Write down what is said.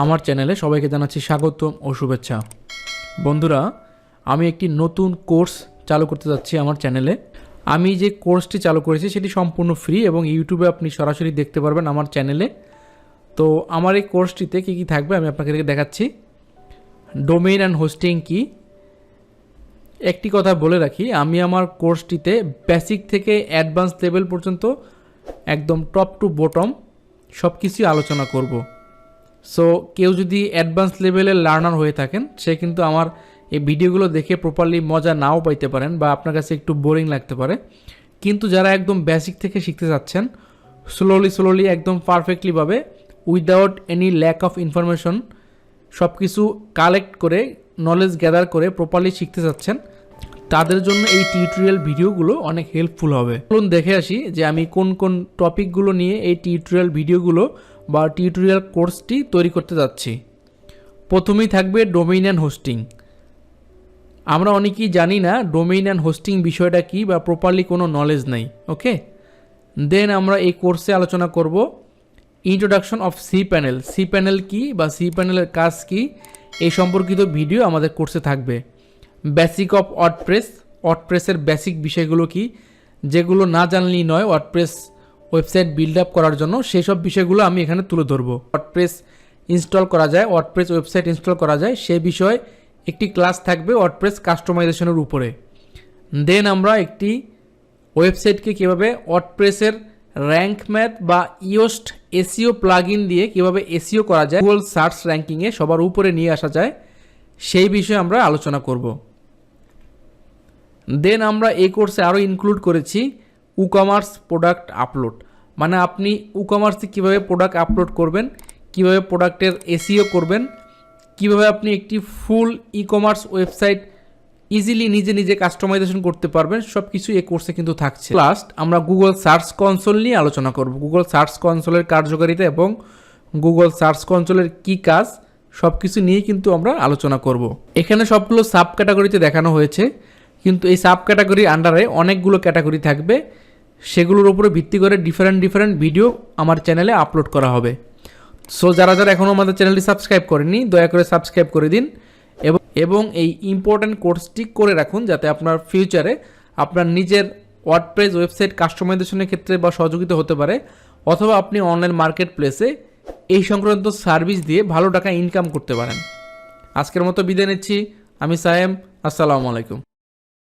আমার চ্যানেলে সবাইকে জানাচ্ছি স্বাগতম ও শুভেচ্ছা। বন্ধুরা, আমি একটি নতুন কোর্স চালু করতে যাচ্ছি আমার চ্যানেলে। আমি যে কোর্সটি চালু করেছি সেটি সম্পূর্ণ ফ্রি এবং ইউটিউবে আপনি সরাসরি দেখতে পারবেন আমার চ্যানেলে। তো আমার এই কোর্সটিতে কী কী থাকবে আমি আপনাকে দেখাচ্ছি। ডোমেইন অ্যান্ড হোস্টিং কি, একটি কথা বলে রাখি, আমি আমার কোর্সটিতে বেসিক থেকে অ্যাডভান্স লেভেল পর্যন্ত একদম টপ টু বটম সব কিছুই আলোচনা করব। সো কেউ যদি অ্যাডভান্স লেভেলের লার্নার হয়ে থাকেন, সে কিন্তু আমার এই ভিডিওগুলো দেখে প্রপারলি মজা নাও পাইতে পারেন বা আপনার কাছে একটু বোরিং লাগতে পারে। কিন্তু যারা একদম বেসিক থেকে শিখতে যাচ্ছেন, স্লোলি একদম পারফেক্টলিভাবে without any lack of information সব কিছু কালেক্ট করে নলেজ গ্যাদার করে প্রপারলি শিখতে যাচ্ছেন, তাদের জন্য এই টিউটোরিয়াল ভিডিওগুলো অনেক হেল্পফুল হবে। চলুন দেখে আসি যে আমি কোন কোন টপিকগুলো নিয়ে এই টিউটোরিয়াল ভিডিওগুলো বা টিউটোরিয়াল কোর্সটি তৈরি করতে যাচ্ছি। প্রথমেই থাকবে ডোমেইন অ্যান্ড হোস্টিং। আমরা অনেকেই জানি না ডোমেইন অ্যান্ড হোস্টিং বিষয়টা কী বা প্রপারলি কোনো নলেজ নেই। ওকে, দেন আমরা এই কোর্সে আলোচনা করব introduction of C panel. C panel কী বা সি প্যানেলের কাজ কী এই সম্পর্কিত ভিডিও আমাদের কোর্সে থাকবে। বেসিক অফ ওয়ার্ডপ্রেসের বেসিক বিষয়গুলো কি, যেগুলো না জানলেই নয় ওয়ার্ডপ্রেস ওয়েবসাইট বিল্ড আপ করার জন্য, সেই সব বিষয়গুলো আমি এখানে তুলে ধরবো। ওয়ার্ডপ্রেস ইনস্টল করা যায়, ওয়ার্ডপ্রেস ওয়েবসাইট ইনস্টল করা যায়, সে বিষয়ে একটি ক্লাস থাকবে ওয়ার্ডপ্রেস কাস্টমাইজেশনের উপরে। দেন আমরা একটি ওয়েবসাইটকে কীভাবে ওয়ার্ডপ্রেসের র্যাঙ্ক ম্যাথ বা ইয়োস্ট এসইও প্লাগইন দিয়ে কীভাবে এসইও করা যায়, গুগল সার্চ র্যাঙ্কিংয়ে সবার উপরে নিয়ে আসা যায়, সেই বিষয়ে আমরা আলোচনা করব। দেন আমরা এই কোর্সে আরও ইনক্লুড করেছি ই-কমার্স প্রোডাক্ট আপলোড, মানে আপনি ই-কমার্সে কীভাবে প্রোডাক্ট আপলোড করবেন, কীভাবে প্রোডাক্টের এসইও করবেন, কীভাবে আপনি একটি ফুল ই-কমার্স ওয়েবসাইট ইজিলি নিজে কাস্টমাইজেশন করতে পারবেন, সব কিছু এই কোর্সে কিন্তু থাকছে। লাস্ট আমরা গুগল সার্চ কনসোল নিয়ে আলোচনা করব। গুগল সার্চ কনসোলের কার্যকারিতা এবং গুগল সার্চ কনসোলের কী কাজ সব কিছু নিয়ে কিন্তু আমরা আলোচনা করব। এখানে সবগুলো সাব ক্যাটাগরিতে দেখানো হয়েছে, কিন্তু এই সাব ক্যাটাগরির আন্ডারে অনেকগুলো ক্যাটাগরি থাকবে, সেগুলোর উপরে ভিত্তি করে ডিফারেন্ট ভিডিও আমার চ্যানেলে আপলোড করা হবে। সো যারা এখনও আমাদের চ্যানেলটি সাবস্ক্রাইব করেনি, দয়া করে সাবস্ক্রাইব করে দিন এবং এই ইম্পর্ট্যান্ট কোর্সটি করে রাখুন, যাতে আপনার ফিউচারে আপনার নিজের ওয়ার্ডপ্রেস ওয়েবসাইট কাস্টমাইজেশনের ক্ষেত্রে বা সহযোগিতা হতে পারে, অথবা আপনি অনলাইন মার্কেট প্লেসে এই সংক্রান্ত সার্ভিস দিয়ে ভালো টাকা ইনকাম করতে পারেন। আজকের মতো বিদায় নিচ্ছি, আমি সায়েম। আসসালামু আলাইকুম।